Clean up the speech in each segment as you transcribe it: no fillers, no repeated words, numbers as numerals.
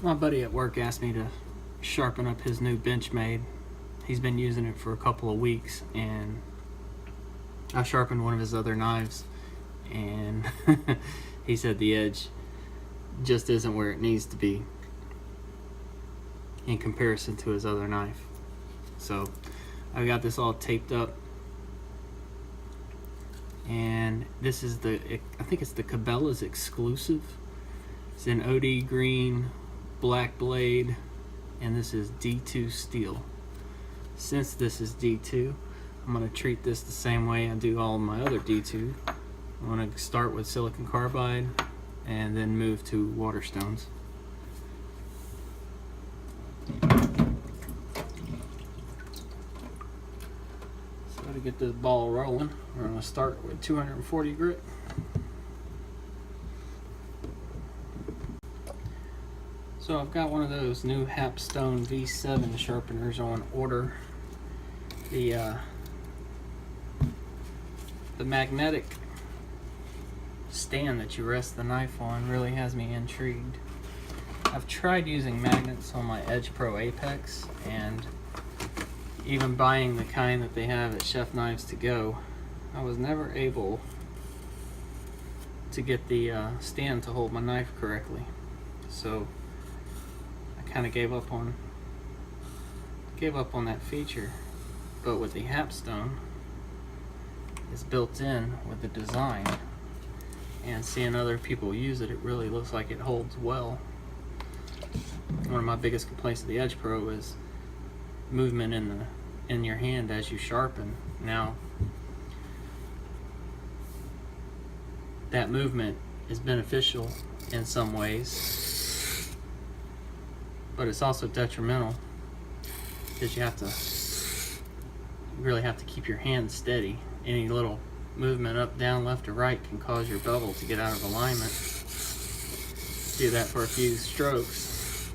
My buddy at work asked me to sharpen up his new Benchmade. He's been using it for a couple of weeks, and I sharpened one of his other knives, and he said the edge just isn't where it needs to be in comparison to his other knife. So I got this all taped up, and this is I think it's the Cabela's exclusive. It's an OD green black blade, and this is D2 steel. Since this is D2, I'm going to treat this the same way I do all my other D2. I'm going to start with silicon carbide and then move to waterstones. So to get this ball rolling, we're going to start with 240 grit. So I've got one of those new Hapstone V7 sharpeners on order. The magnetic stand that you rest the knife on really has me intrigued. I've tried using magnets on my Edge Pro Apex, and even buying the kind that they have at Chef Knives to Go, I was never able to get the stand to hold my knife correctly. So I kind of gave up on that feature. But with the Hapstone, it's built in with the design, and seeing other people use it, it really looks like it holds well. One of my biggest complaints of the Edge Pro is movement in your hand as you sharpen. Now, that movement is beneficial in some ways, but it's also detrimental because you really have to keep your hand steady. Any little movement up, down, left, or right can cause your bevel to get out of alignment. Do that for a few strokes,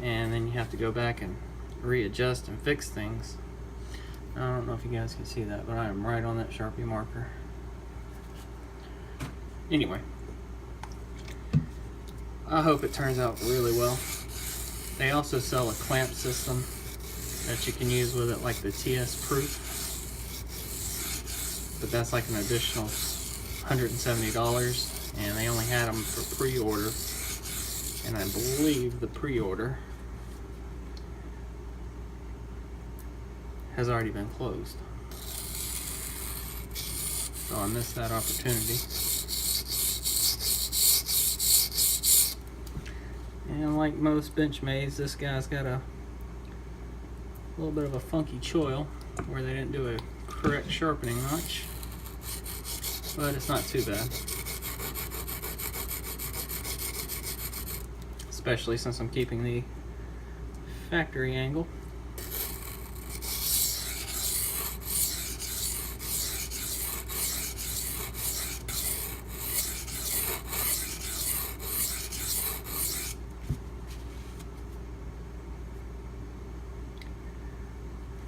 and then you have to go back and readjust and fix things. I don't know if you guys can see that, but I am right on that Sharpie marker. Anyway, I hope it turns out really well. They also sell a clamp system that you can use with it, like the TS Proof, but that's like an additional $170, and they only had them for pre-order, and I believe the pre-order has already been closed, so I missed that opportunity. And like most Benchmades, this guy's got a little bit of a funky choil where they didn't do a correct sharpening notch, but it's not too bad, especially since I'm keeping the factory angle.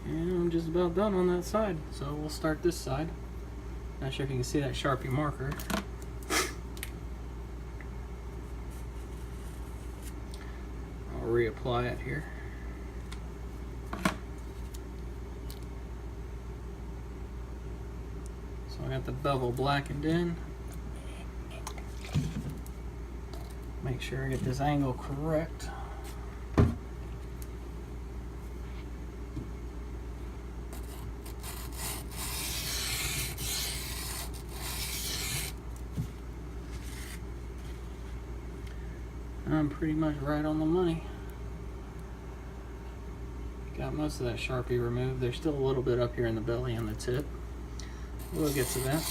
And I'm just about done on that side, so we'll start this side. Not sure if you can see that Sharpie marker. I'll reapply it here. So I got the bevel blackened in. Make sure I get this angle correct. I'm pretty much right on the money. Got most of that Sharpie removed. There's still a little bit up here in the belly and the tip. We'll get to that.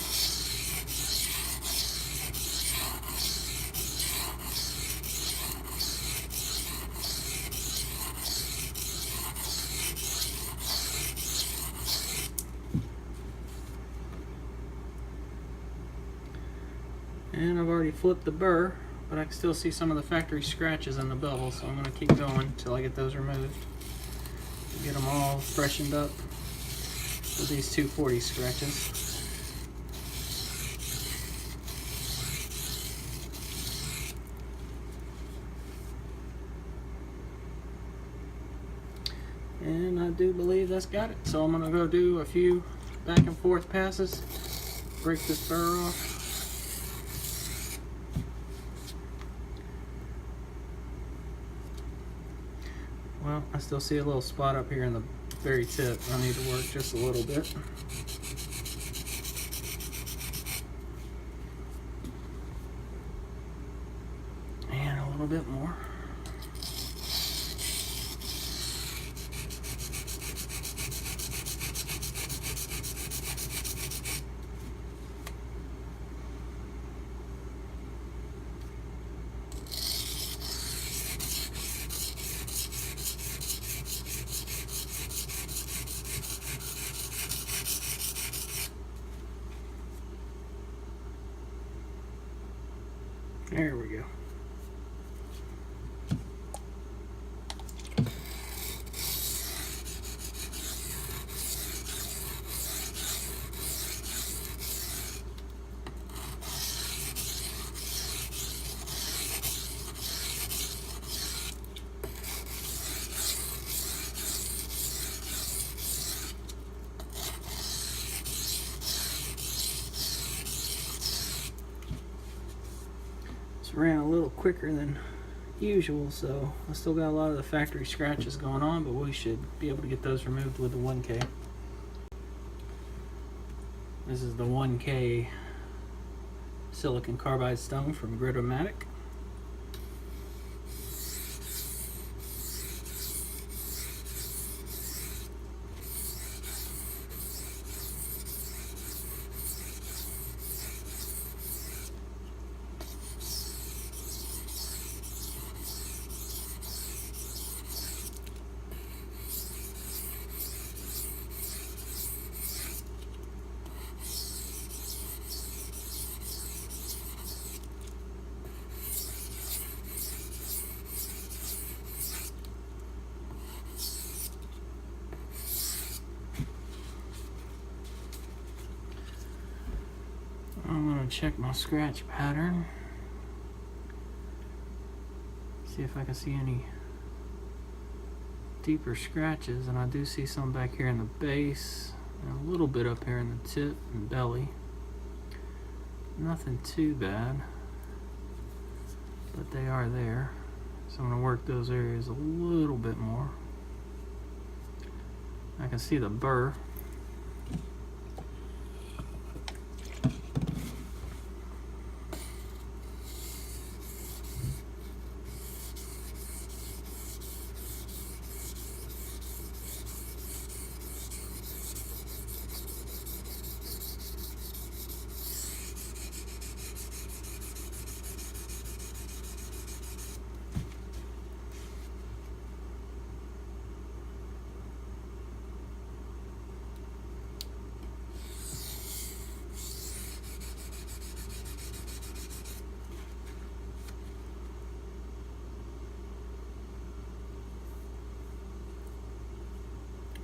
And I've already flipped the burr, but I can still see some of the factory scratches in the bevel, so I'm going to keep going until I get those removed. Get them all freshened up with these 240 scratches. And I do believe that's got it. So I'm gonna go do a few back and forth passes, break this burr off. Well, I still see a little spot up here in the very tip. I need to work just a little bit. And a little bit more. There we go. Ran a little quicker than usual, so I still got a lot of the factory scratches going on, but we should be able to get those removed with the 1K. This is the 1K silicon carbide stone from Griptilian. I'm going to check my scratch pattern, see if I can see any deeper scratches, and I do see some back here in the base and a little bit up here in the tip and belly. Nothing too bad, but they are there, so I'm going to work those areas a little bit more. I can see the burr.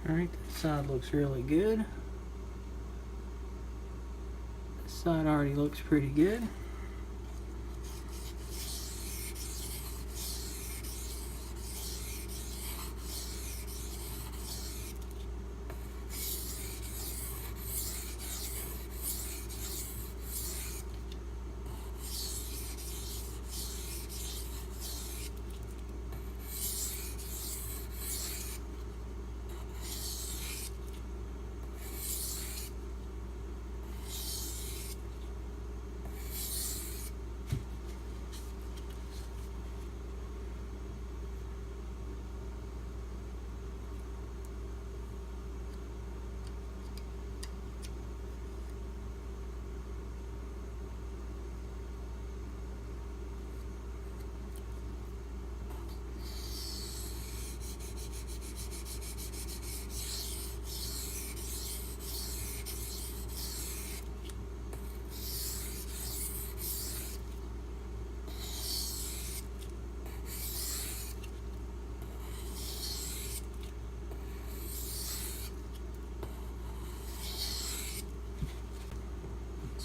Alright, this side looks really good. This side already looks pretty good.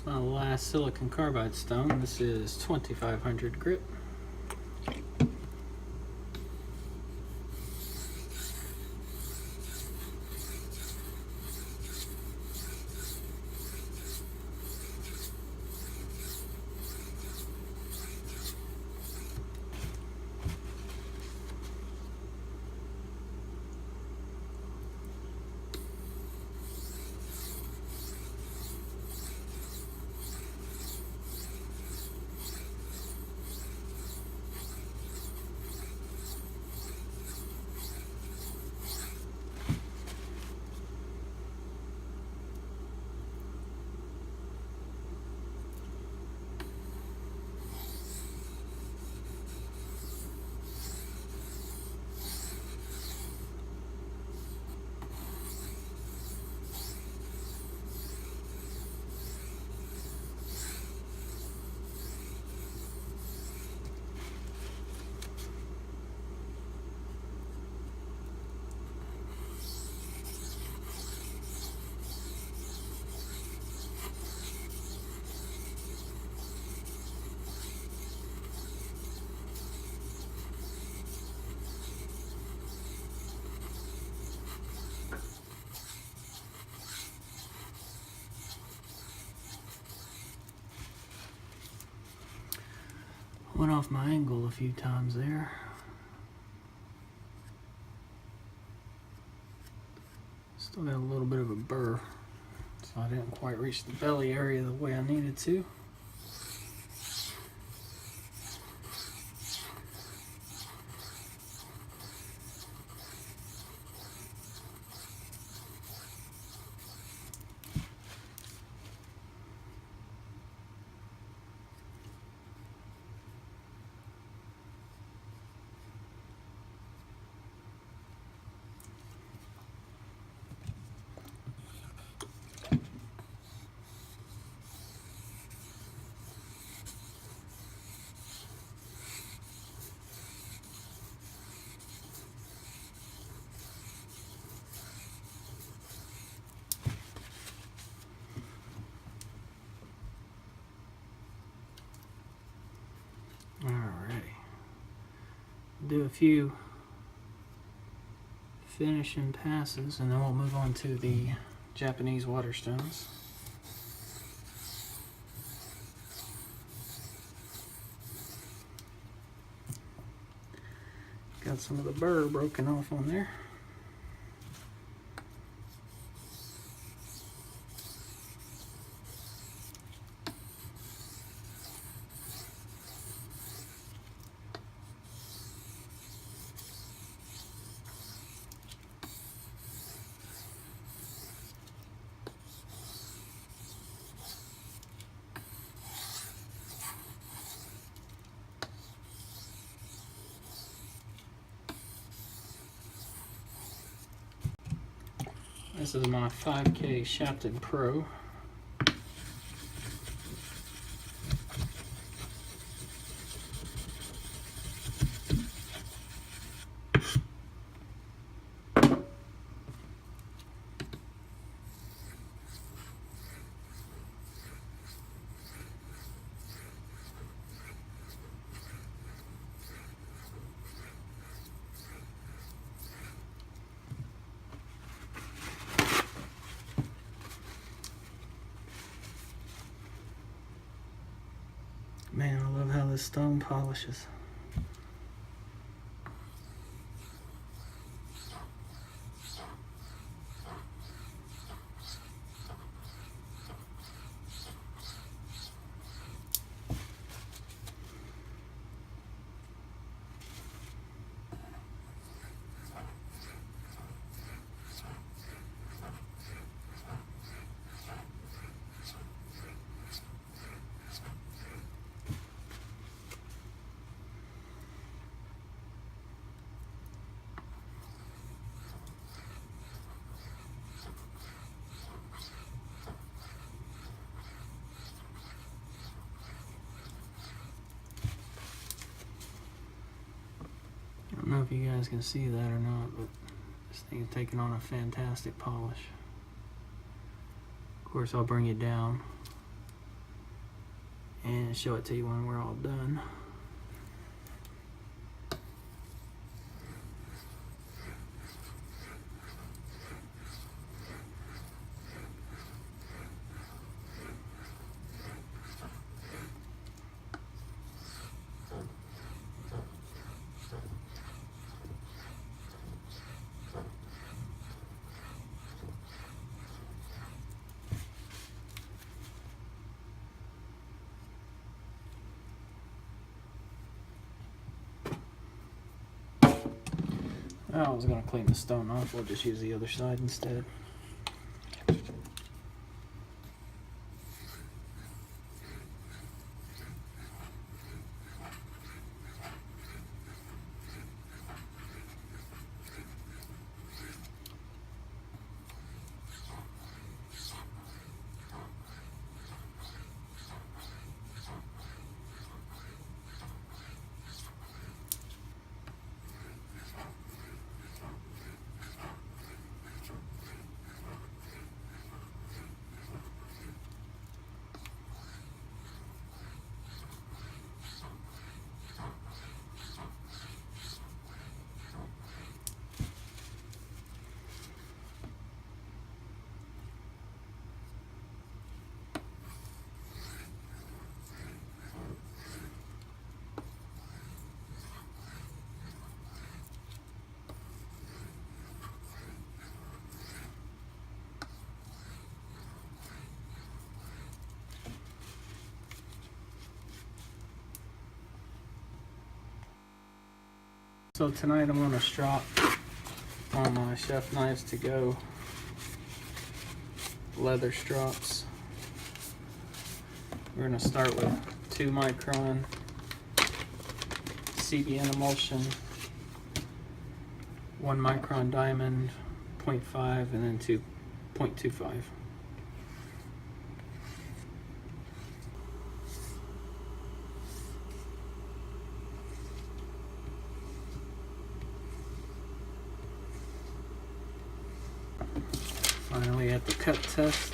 My last silicon carbide stone. This is 2500 grit. Went off my angle a few times there. Still got a little bit of a burr, so I didn't quite reach the belly area the way I needed to. Alrighty, do a few finishing passes and then we'll move on to the Japanese waterstones. Got some of the burr broken off on there. This is my 5K Shafted Pro. Man, I love how this stone polishes. I don't know if you guys can see that or not, but this thing is taking on a fantastic polish. Of course, I'll bring it down and show it to you when we're all done. I was going to clean the stone off, we'll just use the other side instead. So tonight I'm gonna strop on my chef knives to go leather strops. We're gonna start with 2 micron CBN emulsion, 1 micron diamond, 0.5, and then 2.25. Finally at the cut test.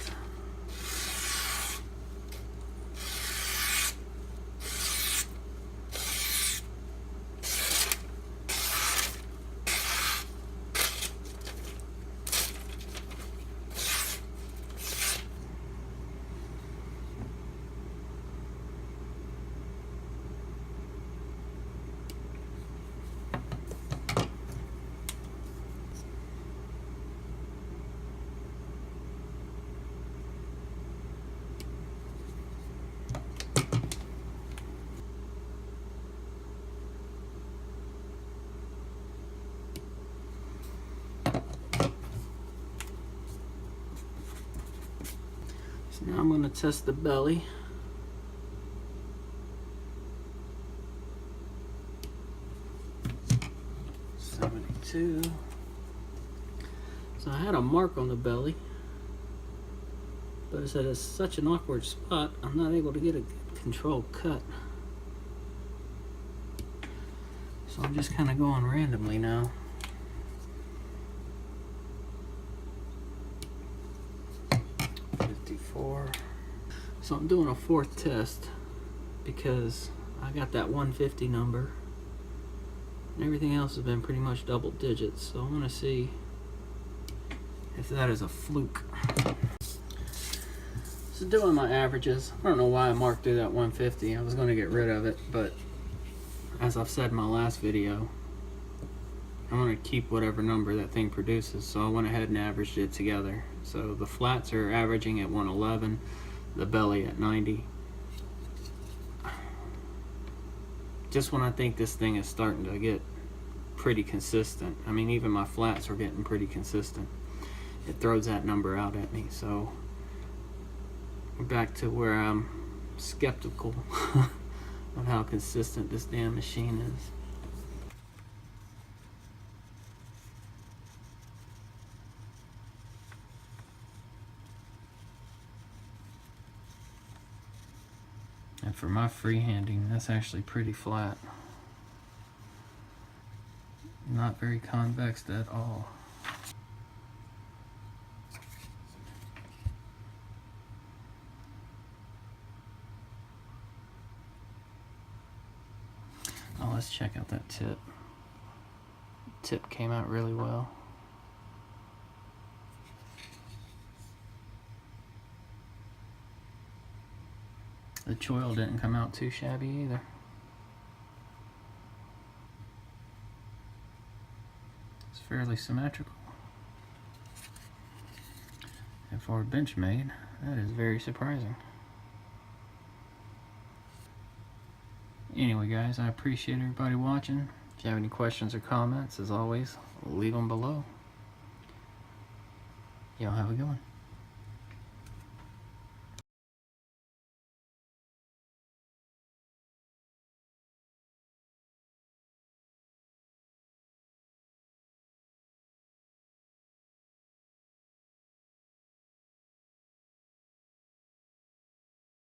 Now I'm going to test the belly. .72. So I had a mark on the belly, but it's at such an awkward spot, I'm not able to get a controlled cut. So I'm just kind of going randomly now. So I'm doing a 4th test because I got that 150 number and everything else has been pretty much double digits, so I'm going to see if that is a fluke. So doing my averages, I don't know why I marked through that 150. I was going to get rid of it, but as I've said in my last video, I want to keep whatever number that thing produces, so I went ahead and averaged it together. So the flats are averaging at 111, the belly at 90. Just when I think this thing is starting to get pretty consistent, I mean even my flats are getting pretty consistent, it throws that number out at me. So we're back to where I'm skeptical of how consistent this damn machine is. And for my freehanding, that's actually pretty flat. Not very convex at all. Oh, let's check out that tip. Tip came out really well. The choil didn't come out too shabby either. It's fairly symmetrical. And for a Benchmade, that is very surprising. Anyway guys, I appreciate everybody watching. If you have any questions or comments, as always, leave them below. Y'all have a good one.